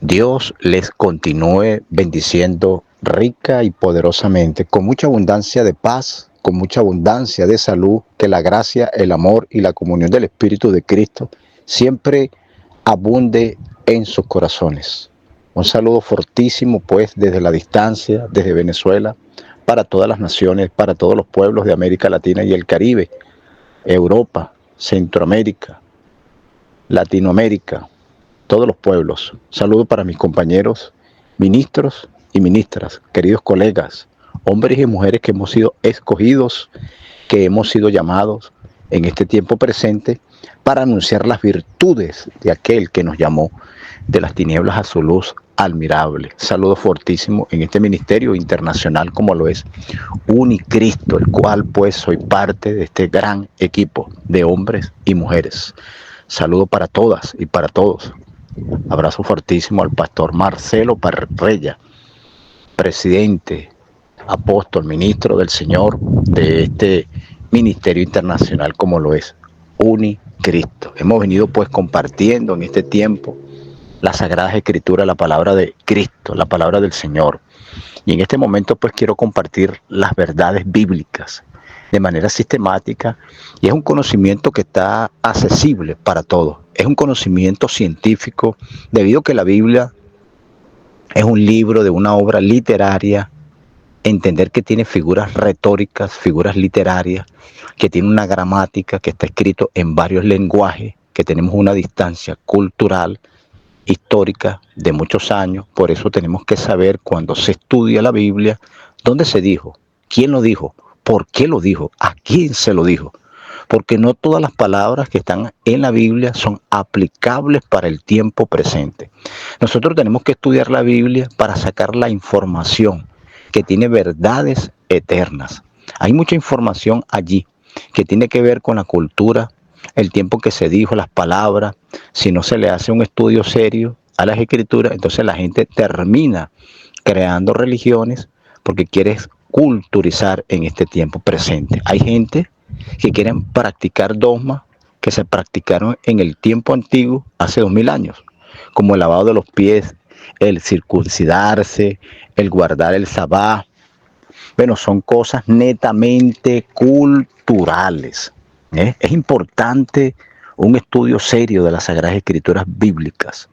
Dios les continúe bendiciendo rica y poderosamente, con mucha abundancia de paz, con mucha abundancia de salud, que la gracia, el amor y la comunión del Espíritu de Cristo siempre abunde en sus corazones. Un saludo fortísimo, pues, desde la distancia, desde Venezuela, para todas las naciones, para todos los pueblos de América Latina y el Caribe, Europa, Centroamérica, Latinoamérica, todos los pueblos. Saludo para mis compañeros, ministros y ministras, queridos colegas, hombres y mujeres que hemos sido escogidos, que hemos sido llamados en este tiempo presente para anunciar las virtudes de aquel que nos llamó de las tinieblas a su luz admirable. Saludo fortísimo en este ministerio internacional como lo es Unicristo, el cual pues soy parte de este gran equipo de hombres y mujeres. Saludo para todas y para todos. Abrazo fortísimo al pastor Marcelo Parrella, presidente, apóstol, ministro del Señor de este ministerio internacional como lo es Unicristo. Hemos venido pues compartiendo en este tiempo las Sagradas Escrituras, la palabra de Cristo, la palabra del Señor. Y en este momento pues quiero compartir las verdades bíblicas de manera sistemática, y es un conocimiento que está accesible para todos. Es un conocimiento científico, debido a que la Biblia es un libro de una obra literaria, entender que tiene figuras retóricas, figuras literarias, que tiene una gramática, que está escrito en varios lenguajes, que tenemos una distancia cultural, histórica de muchos años. Por eso tenemos que saber, cuando se estudia la Biblia, dónde se dijo, quién lo dijo, por qué lo dijo, a quién se lo dijo. Porque no todas las palabras que están en la Biblia son aplicables para el tiempo presente. Nosotros tenemos que estudiar la Biblia para sacar la información que tiene verdades eternas. Hay mucha información allí que tiene que ver con la cultura, el tiempo que se dijo, las palabras. Si no se le hace un estudio serio a las escrituras, entonces la gente termina creando religiones porque quiere culturizar en este tiempo presente. Hay gente que quieren practicar dogmas que se practicaron en el tiempo antiguo, hace 2000 años, como el lavado de los pies, el circuncidarse, el guardar el sabbat. Bueno, son cosas netamente culturales. Es importante un estudio serio de las Sagradas Escrituras bíblicas.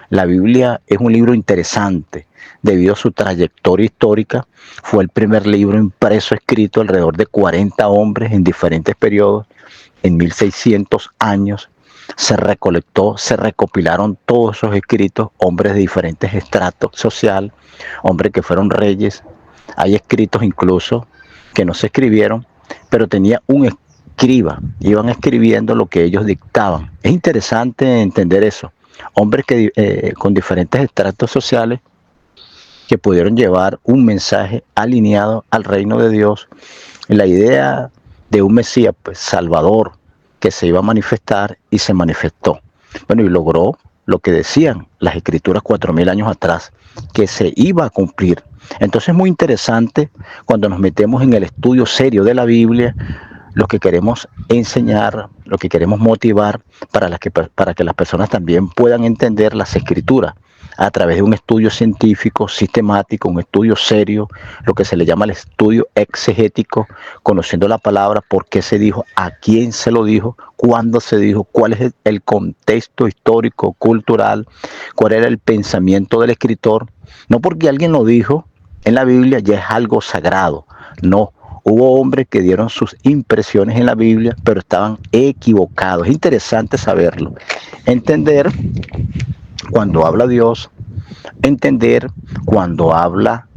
La Biblia es un libro interesante debido a su trayectoria histórica. Fue el primer libro impreso, escrito alrededor de 40 hombres en diferentes periodos. En 1600 años se recolectó, se recopilaron todos esos escritos, hombres de diferentes estratos social, hombres que fueron reyes. Hay escritos incluso que no se escribieron, pero tenía un escriba, iban escribiendo lo que ellos dictaban. Es interesante entender eso. Hombres que con diferentes estratos sociales que pudieron llevar un mensaje alineado al reino de Dios. La idea de un Mesías, pues, Salvador, que se iba a manifestar, y se manifestó. Bueno, y logró lo que decían las escrituras 4000 años atrás, que se iba a cumplir. Entonces es muy interesante cuando nos metemos en el estudio serio de la Biblia, lo que queremos enseñar, lo que queremos motivar para que las personas también puedan entender las escrituras a través de un estudio científico, sistemático, un estudio serio, lo que se le llama el estudio exegético, conociendo la palabra, por qué se dijo, a quién se lo dijo, cuándo se dijo, cuál es el contexto histórico, cultural, cuál era el pensamiento del escritor. No porque alguien lo dijo en la Biblia ya es algo sagrado, no. Hubo hombres que dieron sus impresiones en la Biblia, pero estaban equivocados. Es interesante saberlo. Entender cuando habla Dios, entender cuando habla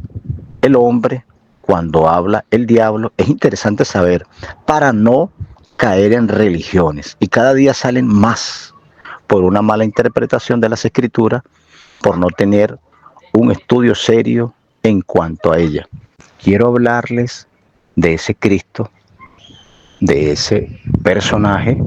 el hombre, cuando habla el diablo. Es interesante saber para no caer en religiones. Y cada día salen más por una mala interpretación de las escrituras, por no tener un estudio serio en cuanto a ella. Quiero hablarles de ese Cristo, de ese personaje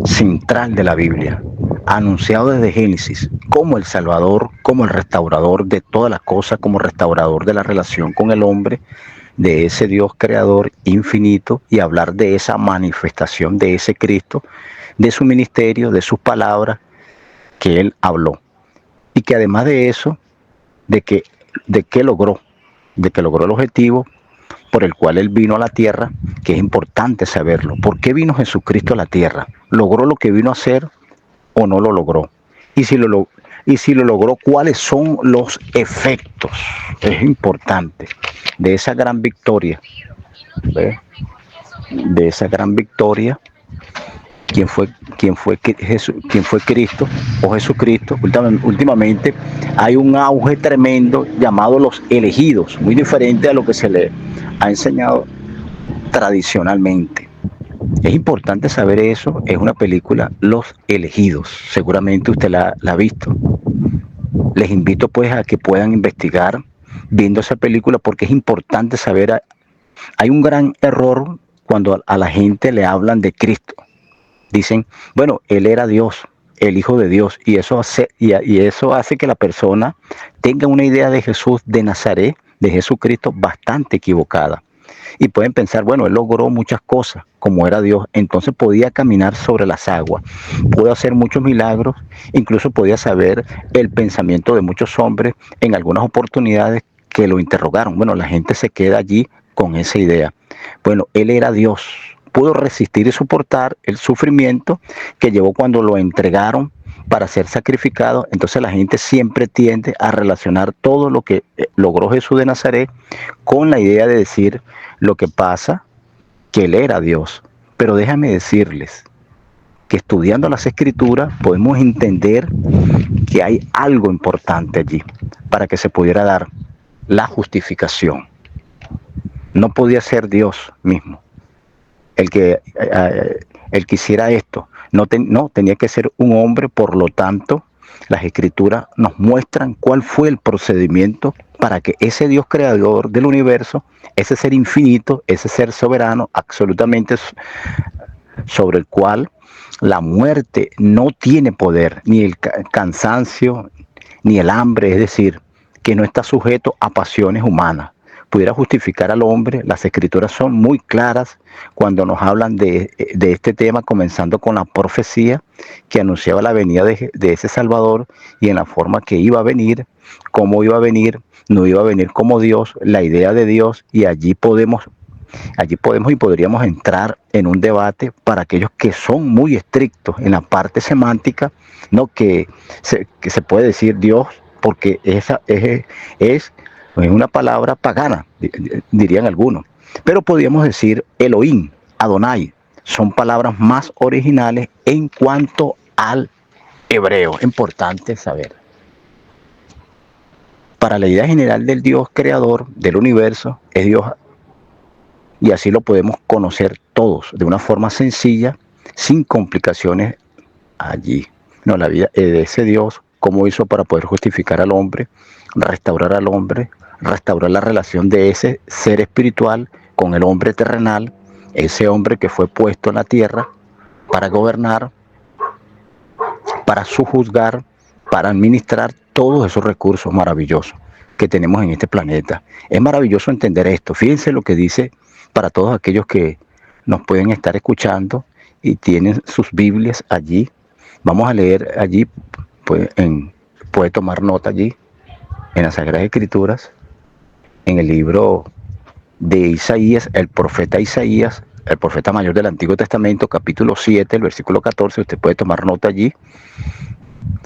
central de la Biblia, anunciado desde Génesis como el Salvador, como el restaurador de todas las cosas, como restaurador de la relación con el hombre, de ese Dios creador infinito, y hablar de esa manifestación de ese Cristo, de su ministerio, de sus palabras que él habló. y que además de eso, de que, de que logró, de que logró el objetivo por el cual Él vino a la tierra, que es importante saberlo. ¿Por qué vino Jesucristo a la tierra? ¿Logró lo que vino a hacer o no lo logró? Y si lo logró, ¿cuáles son los efectos? Es importante de esa gran victoria, ¿ve? De esa gran victoria. ¿Quién fue Cristo o Jesucristo? Últimamente hay un auge tremendo llamado los elegidos, muy diferente a lo que se le ha enseñado tradicionalmente. Es importante saber eso. Es una película, Los Elegidos. Seguramente usted la ha visto. Les invito pues a que puedan investigar viendo esa película, porque es importante saber. Hay un gran error cuando a la gente le hablan de Cristo. Dicen, bueno, Él era Dios, el Hijo de Dios, y eso hace que la persona tenga una idea de Jesús de Nazaret, de Jesucristo, bastante equivocada. Y pueden pensar, bueno, Él logró muchas cosas, como era Dios, entonces podía caminar sobre las aguas, pudo hacer muchos milagros, incluso podía saber el pensamiento de muchos hombres en algunas oportunidades que lo interrogaron. Bueno, la gente se queda allí con esa idea. Bueno, Él era Dios, pudo resistir y soportar el sufrimiento que llevó cuando lo entregaron para ser sacrificado. Entonces la gente siempre tiende a relacionar todo lo que logró Jesús de Nazaret con la idea de decir lo que pasa, que Él era Dios. Pero déjame decirles que estudiando las Escrituras podemos entender que hay algo importante allí para que se pudiera dar la justificación. No podía ser Dios mismo el que hiciera esto. No, tenía que ser un hombre. Por lo tanto, las Escrituras nos muestran cuál fue el procedimiento para que ese Dios creador del universo, ese ser infinito, ese ser soberano, absolutamente sobre el cual la muerte no tiene poder, ni el cansancio, ni el hambre, es decir, que no está sujeto a pasiones humanas, pudiera justificar al hombre. Las Escrituras son muy claras cuando nos hablan de este tema, comenzando con la profecía que anunciaba la venida de ese Salvador y en la forma que iba a venir, cómo iba a venir, no iba a venir como Dios, la idea de Dios, y allí podemos y podríamos entrar en un debate para aquellos que son muy estrictos en la parte semántica, ¿no? Que se puede decir Dios porque esa es una palabra pagana, dirían algunos. Pero podríamos decir Elohim, Adonai, son palabras más originales en cuanto al hebreo. Importante saber. Para la idea general del Dios creador del universo, es Dios, y así lo podemos conocer todos de una forma sencilla, sin complicaciones allí. No, la vida de ese Dios, cómo hizo para poder justificar al hombre, restaurar al hombre, restaurar la relación de ese ser espiritual con el hombre terrenal, ese hombre que fue puesto en la tierra para gobernar, para sujuzgar, para administrar todos esos recursos maravillosos que tenemos en este planeta. Es maravilloso entender esto. Fíjense lo que dice para todos aquellos que nos pueden estar escuchando y tienen sus Biblias allí. Vamos a leer allí, puede tomar nota allí, en las Sagradas Escrituras, en el libro de Isaías, el profeta Isaías, el profeta mayor del Antiguo Testamento, capítulo 7, el versículo 14, usted puede tomar nota allí.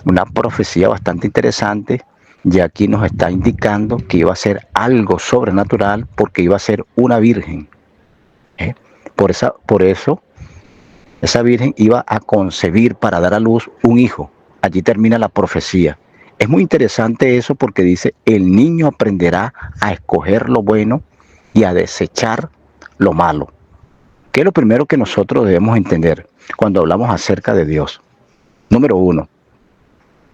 Una profecía bastante interesante, ya aquí nos está indicando que iba a ser algo sobrenatural porque iba a ser una virgen. Por eso, esa virgen iba a concebir para dar a luz un hijo. Allí termina la profecía. Es muy interesante eso porque dice, el niño aprenderá a escoger lo bueno y a desechar lo malo. ¿Qué es lo primero que nosotros debemos entender cuando hablamos acerca de Dios? Número uno,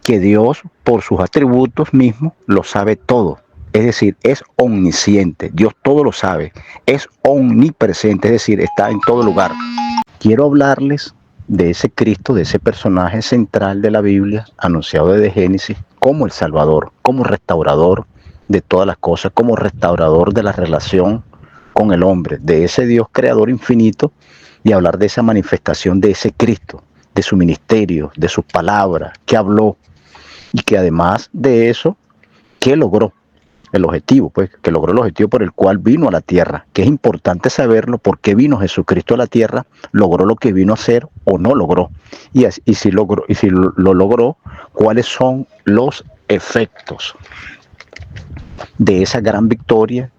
que Dios, por sus atributos mismos, lo sabe todo. Es decir, es omnisciente. Dios todo lo sabe. Es omnipresente, es decir, está en todo lugar. Quiero hablarles de ese Cristo, de ese personaje central de la Biblia, anunciado desde Génesis, como el Salvador, como restaurador de todas las cosas, como restaurador de la relación con el hombre, de ese Dios creador infinito, y hablar de esa manifestación de ese Cristo, de su ministerio, de sus palabras, que habló, y que además de eso, ¿qué logró? El objetivo, pues, que logró el objetivo por el cual vino a la tierra, que es importante saberlo, por qué vino Jesucristo a la tierra, logró lo que vino a hacer o no logró, y si logró, y si lo logró, cuáles son los efectos de esa gran victoria.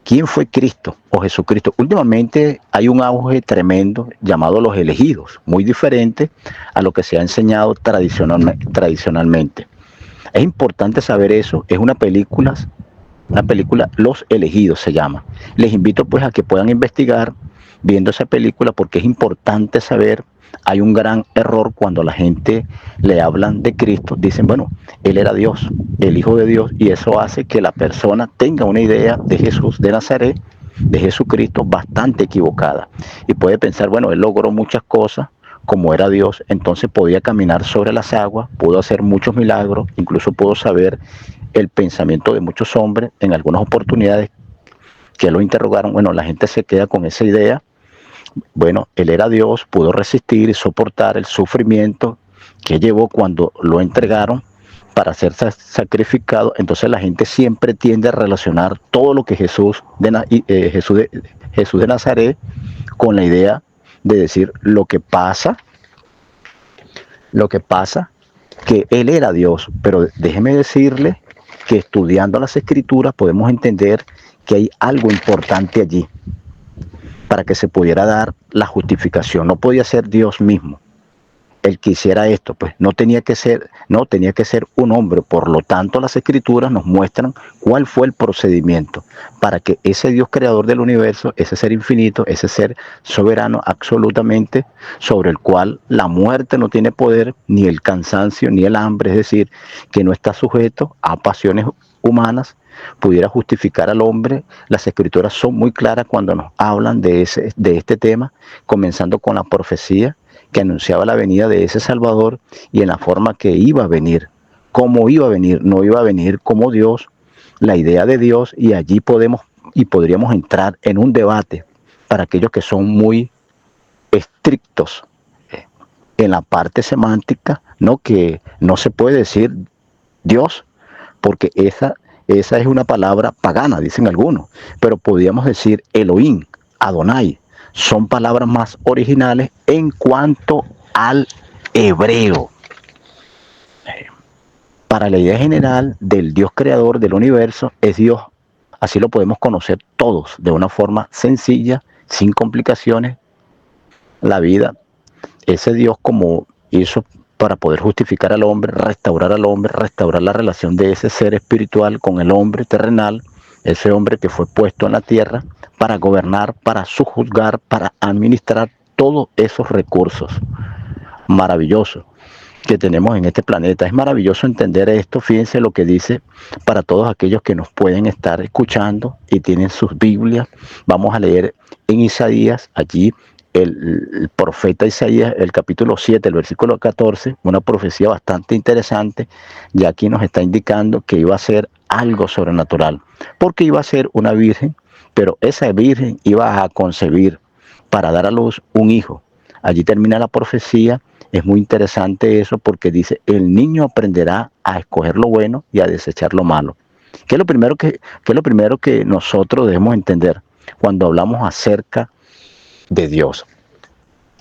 ¿Quién fue Cristo o Jesucristo? Últimamente hay un auge tremendo llamado los elegidos, muy diferente a lo que se ha enseñado tradicionalmente. Es importante saber eso. Es una película Los Elegidos se llama. Les invito pues a que puedan investigar viendo esa película, porque es importante saber. Hay un gran error cuando a la gente le hablan de Cristo, dicen, bueno, Él era Dios, el Hijo de Dios, y eso hace que la persona tenga una idea de Jesús de Nazaret, de Jesucristo, bastante equivocada. Y puede pensar, bueno, Él logró muchas cosas, como era Dios, entonces podía caminar sobre las aguas, pudo hacer muchos milagros, incluso pudo saber el pensamiento de muchos hombres en algunas oportunidades que lo interrogaron. Bueno, la gente se queda con esa idea. Bueno, Él era Dios, pudo resistir y soportar el sufrimiento que llevó cuando lo entregaron para ser sacrificado. Entonces la gente siempre tiende a relacionar todo lo que Jesús de Nazaret con la idea de decir lo que pasa, que Él era Dios. Pero déjeme decirle que estudiando las Escrituras podemos entender que hay algo importante allí para que se pudiera dar la justificación. No podía ser Dios mismo el que hiciera esto, pues no tenía que ser un hombre. Por lo tanto, las Escrituras nos muestran cuál fue el procedimiento para que ese Dios creador del universo, ese ser infinito, ese ser soberano absolutamente, sobre el cual la muerte no tiene poder, ni el cansancio, ni el hambre, es decir, que no está sujeto a pasiones humanas, pudiera justificar al hombre. Las Escrituras son muy claras cuando nos hablan de este tema, comenzando con la profecía que anunciaba la venida de ese Salvador y en la forma que iba a venir, cómo iba a venir. No iba a venir como Dios, la idea de Dios, y allí podríamos entrar en un debate para aquellos que son muy estrictos en la parte semántica, ¿no? Que no se puede decir Dios, porque esa es una palabra pagana, dicen algunos, pero podríamos decir Elohim, Adonai. Son palabras más originales en cuanto al hebreo. Para la idea general del Dios creador del universo, es Dios. Así lo podemos conocer todos de una forma sencilla, sin complicaciones. La vida, ese Dios como hizo para poder justificar al hombre, restaurar la relación de ese ser espiritual con el hombre terrenal, ese hombre que fue puesto en la tierra para gobernar, para sujuzgar, para administrar todos esos recursos maravillosos que tenemos en este planeta. Es maravilloso entender esto. Fíjense lo que dice para todos aquellos que nos pueden estar escuchando y tienen sus Biblias. Vamos a leer en Isaías, allí el profeta Isaías, el capítulo 7, el versículo 14, una profecía bastante interesante. Y aquí nos está indicando que iba a ser algo sobrenatural, porque iba a ser una virgen, pero esa virgen iba a concebir para dar a luz un hijo. Allí termina la profecía. Es muy interesante eso, porque dice, el niño aprenderá a escoger lo bueno y a desechar lo malo. ¿Qué es lo primero que nosotros debemos entender cuando hablamos acerca de Dios?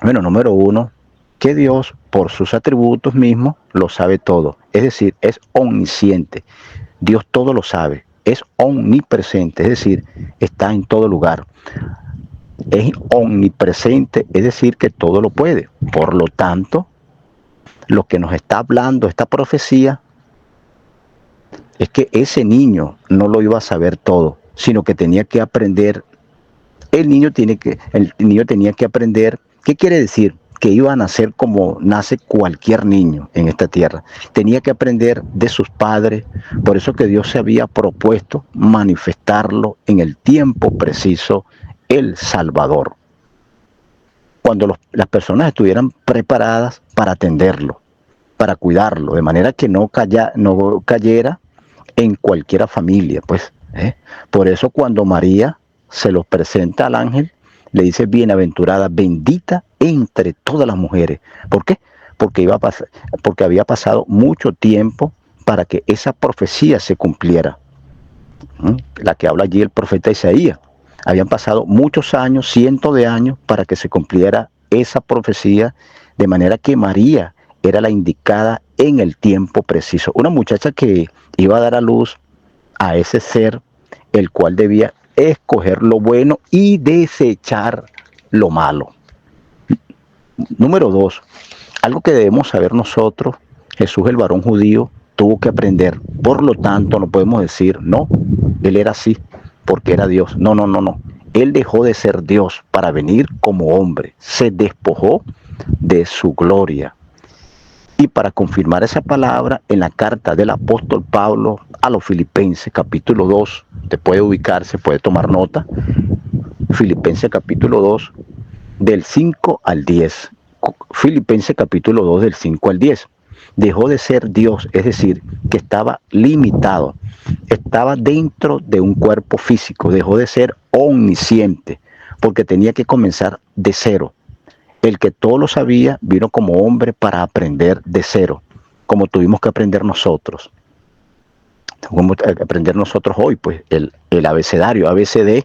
Bueno, número uno, que Dios, por sus atributos mismos, lo sabe todo. Es decir, es omnisciente. Dios todo lo sabe. Es omnipresente, es decir, está en todo lugar. Es omnipresente, es decir, que todo lo puede. Por lo tanto, lo que nos está hablando esta profecía es que ese niño no lo iba a saber todo, sino que tenía que aprender. El niño tenía que aprender. ¿Qué quiere decir? Que iba a nacer como nace cualquier niño en esta tierra. Tenía que aprender de sus padres. Por eso que Dios se había propuesto manifestarlo en el tiempo preciso, el Salvador, cuando las personas estuvieran preparadas para atenderlo, para cuidarlo, de manera que no cayera en cualquier familia, pues. Por eso cuando María se los presenta al ángel, le dice, bienaventurada, bendita entre todas las mujeres. ¿Por qué? porque había pasado mucho tiempo para que esa profecía se cumpliera. La que habla allí el profeta Isaías. Habían pasado muchos años, cientos de años, para que se cumpliera esa profecía, de manera que María era la indicada en el tiempo preciso. Una muchacha que iba a dar a luz a ese ser, el cual debía escoger lo bueno y desechar lo malo. Número 2, algo que debemos saber nosotros: Jesús, el varón judío, tuvo que aprender. Por lo tanto, no podemos decir, no, él era así porque era Dios. No, no, no, no. Él dejó de ser Dios para venir como hombre. Se despojó de su gloria. Y para confirmar esa palabra, en la carta del apóstol Pablo a los Filipenses, capítulo 2, te puede ubicarse, puede tomar nota. Filipenses capítulo 2, del 5 al 10. Filipenses capítulo 2, del 5 al 10. Dejó de ser Dios, es decir, que estaba limitado, estaba dentro de un cuerpo físico, dejó de ser omnisciente, porque tenía que comenzar de cero. El que todo lo sabía vino como hombre para aprender de cero, como tuvimos que aprender nosotros. Como aprender nosotros hoy, pues el abecedario, ABCD,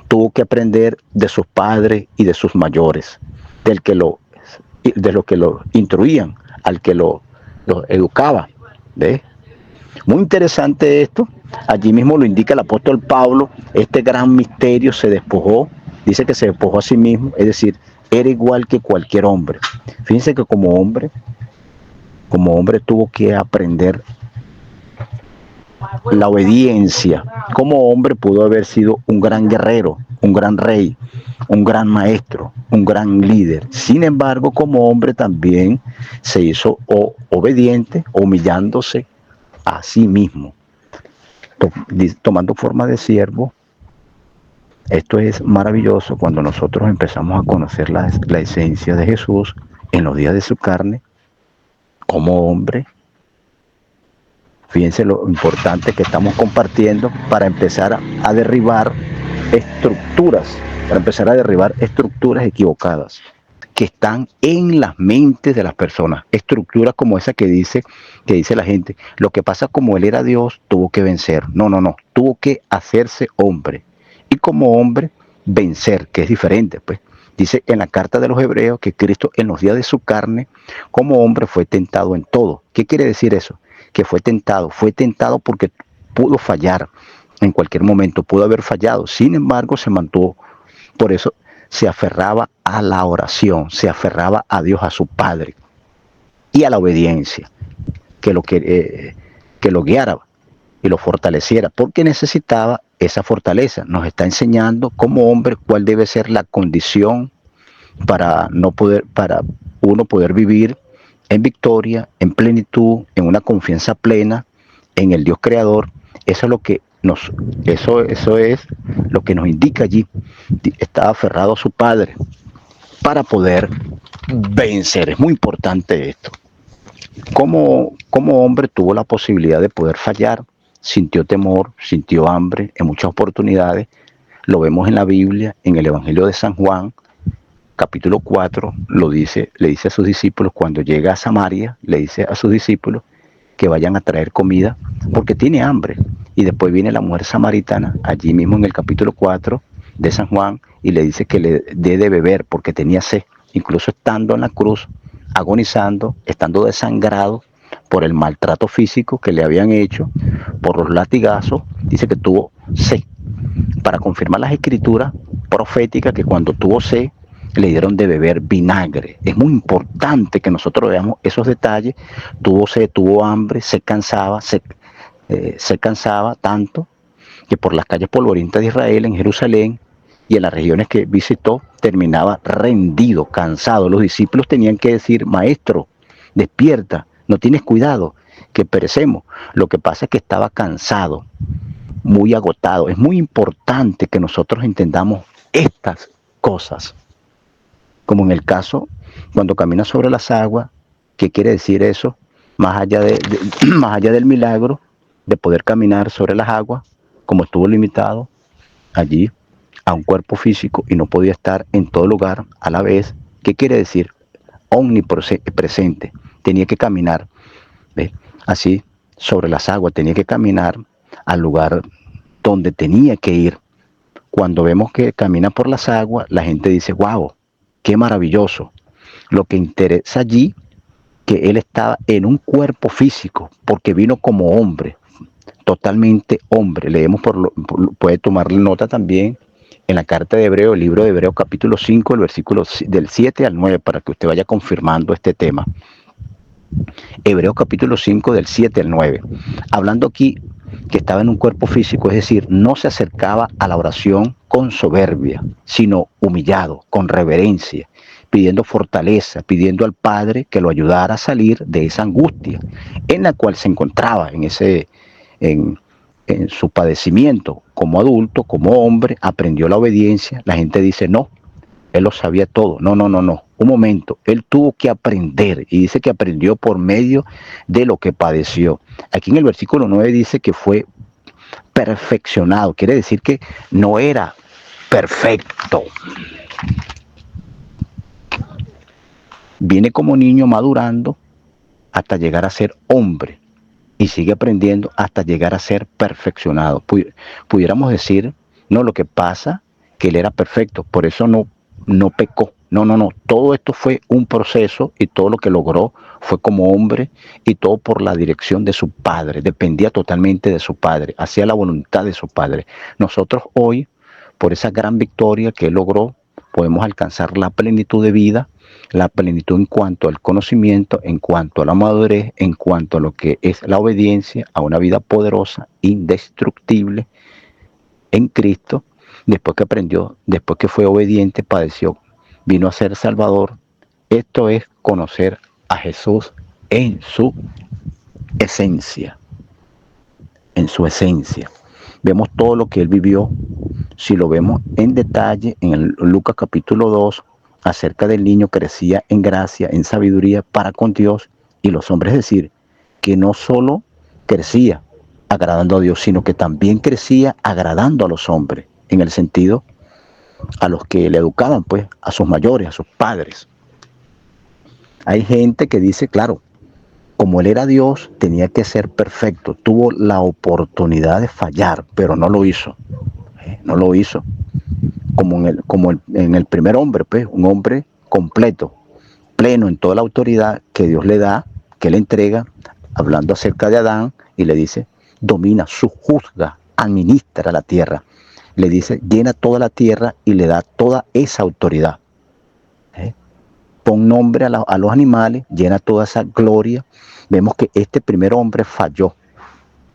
tuvo que aprender de sus padres y de sus mayores, de los que lo instruían, al que lo educaba. ¿Ves? Muy interesante esto. Allí mismo lo indica el apóstol Pablo. Este gran misterio: se despojó, dice que se despojó a sí mismo, es decir, era igual que cualquier hombre. Fíjense que como hombre tuvo que aprender la obediencia. Como hombre pudo haber sido un gran guerrero, un gran rey, un gran maestro, un gran líder. Sin embargo, como hombre también se hizo obediente, humillándose a sí mismo, tomando forma de siervo. Esto es maravilloso cuando nosotros empezamos a conocer la esencia de Jesús en los días de su carne, como hombre. Fíjense lo importante que estamos compartiendo para empezar a derribar estructuras equivocadas que están en las mentes de las personas. Estructuras como esa que dice la gente: lo que pasa, como él era Dios, tuvo que vencer. No, no, no, tuvo que hacerse hombre. Y como hombre, vencer, que es diferente, pues. Dice en la carta de los Hebreos que Cristo, en los días de su carne, como hombre, fue tentado en todo. ¿Qué quiere decir eso? Que fue tentado porque pudo fallar en cualquier momento, pudo haber fallado. Sin embargo, se mantuvo. Por eso se aferraba a la oración, se aferraba a Dios, a su Padre, y a la obediencia, que lo guiara y lo fortaleciera, porque necesitaba esa fortaleza. Nos está enseñando como hombre cuál debe ser la condición para uno poder vivir en victoria, en plenitud, en una confianza plena en el Dios creador. Eso es lo que nos indica allí. Estaba aferrado a su Padre para poder vencer. Es muy importante esto. Como hombre tuvo la posibilidad de poder fallar, sintió temor, sintió hambre en muchas oportunidades. Lo vemos en la Biblia, en el Evangelio de San Juan, capítulo 4, le dice a sus discípulos, cuando llega a Samaria, le dice a sus discípulos que vayan a traer comida porque tiene hambre. Y después viene la mujer samaritana, allí mismo en el capítulo 4 de San Juan, y le dice que le dé de beber porque tenía sed, incluso estando en la cruz, agonizando, estando desangrado por el maltrato físico que le habían hecho, por los latigazos. Dice que tuvo sed, para confirmar las escrituras proféticas, que cuando tuvo sed le dieron de beber vinagre. Es muy importante que nosotros veamos esos detalles. Tuvo sed, tuvo hambre, se cansaba tanto que por las calles polvorientas de Israel, en Jerusalén y en las regiones que visitó, terminaba rendido, cansado. Los discípulos tenían que decir: maestro, despierta, no tienes cuidado, que perecemos. Lo que pasa es que estaba cansado, muy agotado. Es muy importante que nosotros entendamos estas cosas, como en el caso cuando camina sobre las aguas. ¿Qué quiere decir eso? Más allá más allá del milagro de poder caminar sobre las aguas, como estuvo limitado allí a un cuerpo físico y no podía estar en todo lugar a la vez. ¿Qué quiere decir? omnipresente, tenía que caminar, ¿ves? Así sobre las aguas, tenía que caminar al lugar donde tenía que ir. Cuando vemos que camina por las aguas, la gente dice, wow, qué maravilloso. Lo que interesa allí, que él estaba en un cuerpo físico, porque vino como hombre, totalmente hombre. Leemos, puede tomarle nota también en la carta de Hebreo, el libro de Hebreo capítulo 5, el versículo del 7 al 9, para que usted vaya confirmando este tema. Hebreos capítulo 5 del 7 al 9. Hablando aquí que estaba en un cuerpo físico, es decir, no se acercaba a la oración con soberbia, sino humillado, con reverencia, pidiendo fortaleza, pidiendo al Padre que lo ayudara a salir de esa angustia en la cual se encontraba en su padecimiento. Como adulto, como hombre, aprendió la obediencia. La gente dice, no, él lo sabía todo. No, no, no, no. Un momento, él tuvo que aprender, y dice que aprendió por medio de lo que padeció. Aquí en el versículo 9 dice que fue perfeccionado, quiere decir que no era perfecto. Viene como niño madurando hasta llegar a ser hombre, y sigue aprendiendo hasta llegar a ser perfeccionado. Pudiéramos decir, no, lo que pasa que él era perfecto, por eso no pecó. No, no, no. Todo esto fue un proceso, y todo lo que logró fue como hombre, y todo por la dirección de su padre. Dependía totalmente de su padre. Hacía la voluntad de su padre. Nosotros hoy, por esa gran victoria que él logró, podemos alcanzar la plenitud de vida, la plenitud en cuanto al conocimiento, en cuanto a la madurez, en cuanto a lo que es la obediencia a una vida poderosa, indestructible en Cristo. Después que aprendió, después que fue obediente, padeció, vino a ser Salvador. Esto es conocer a Jesús en su esencia, en su esencia. Vemos todo lo que él vivió, si lo vemos en detalle en el Lucas capítulo 2, acerca del niño que crecía en gracia, en sabiduría para con Dios y los hombres. Es decir, que no solo crecía agradando a Dios, sino que también crecía agradando a los hombres, en el sentido a los que le educaban, pues, a sus mayores, a sus padres. Hay gente que dice, claro, como él era Dios, tenía que ser perfecto. Tuvo la oportunidad de fallar, pero no lo hizo. No lo hizo. En el primer hombre, pues, un hombre completo, pleno en toda la autoridad que Dios le da, que le entrega, hablando acerca de Adán, y le dice, domina, sujuzga, administra la tierra. Le dice, llena toda la tierra, y le da toda esa autoridad. Pon nombre a los animales, llena toda esa gloria. Vemos que este primer hombre falló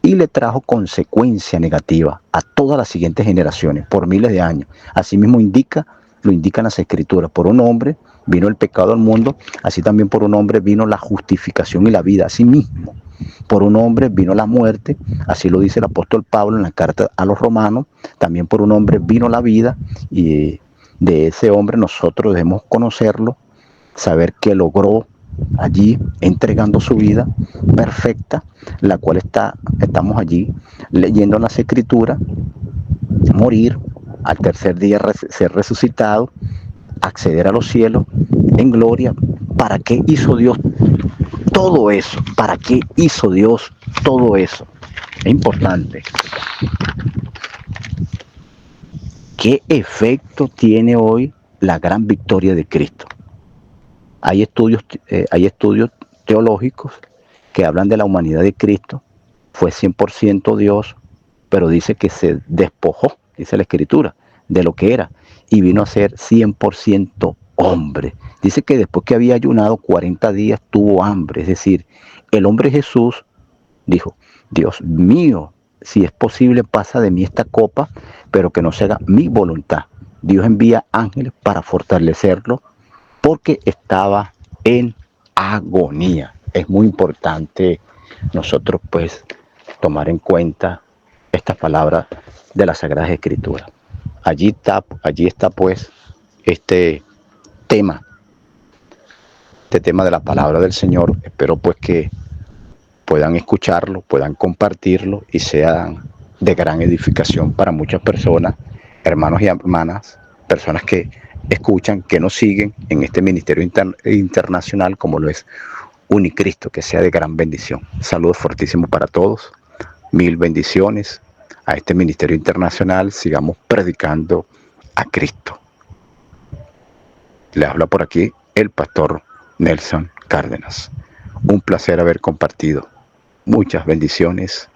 y le trajo consecuencia negativa a todas las siguientes generaciones por miles de años. Asimismo lo indican las escrituras. Por un hombre vino el pecado al mundo, así también por un hombre vino la justificación y la vida. Asimismo, por un hombre vino la muerte, así lo dice el apóstol Pablo en la carta a los romanos. También por un hombre vino la vida, y de ese hombre nosotros debemos conocerlo, saber que logró allí entregando su vida perfecta, la cual estamos allí leyendo en las escrituras, morir, al tercer día ser resucitado, acceder a los cielos en gloria. ¿Para qué hizo Dios todo eso? ¿Para qué hizo Dios todo eso? Es importante. ¿Qué efecto tiene hoy la gran victoria de Cristo? Hay estudios teológicos que hablan de la humanidad de Cristo. Fue 100% Dios, pero dice que se despojó, dice la Escritura, de lo que era, y vino a ser 100% hombre. Dice que después que había ayunado 40 días tuvo hambre. Es decir, el hombre Jesús dijo, Dios mío, si es posible pasa de mí esta copa, pero que no se haga mi voluntad. Dios envía ángeles para fortalecerlo, porque estaba en agonía. Es muy importante nosotros, pues, tomar en cuenta estas palabras de las Sagradas Escrituras. Allí está pues este tema de la palabra del Señor. Espero pues que puedan escucharlo, puedan compartirlo, y sean de gran edificación para muchas personas, hermanos y hermanas, personas que escuchan, que nos siguen en este ministerio internacional como lo es Unicristo, que sea de gran bendición. Saludos fortísimos para todos, mil bendiciones a este ministerio internacional, sigamos predicando a Cristo. Le habla por aquí el pastor Nelson Cárdenas. Un placer haber compartido. Muchas bendiciones,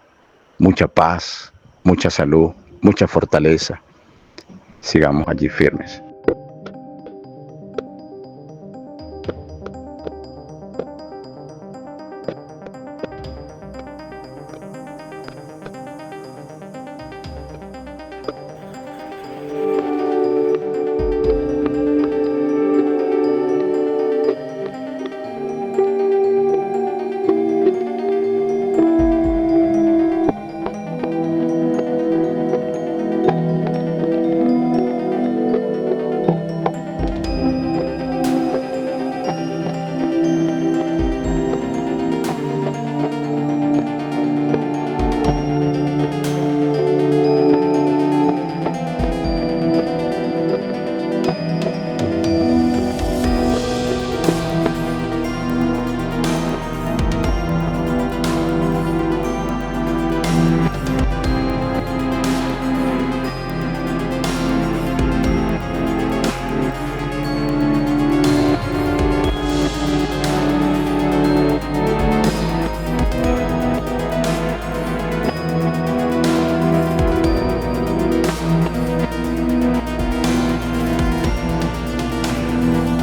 mucha paz, mucha salud, mucha fortaleza. Sigamos allí firmes.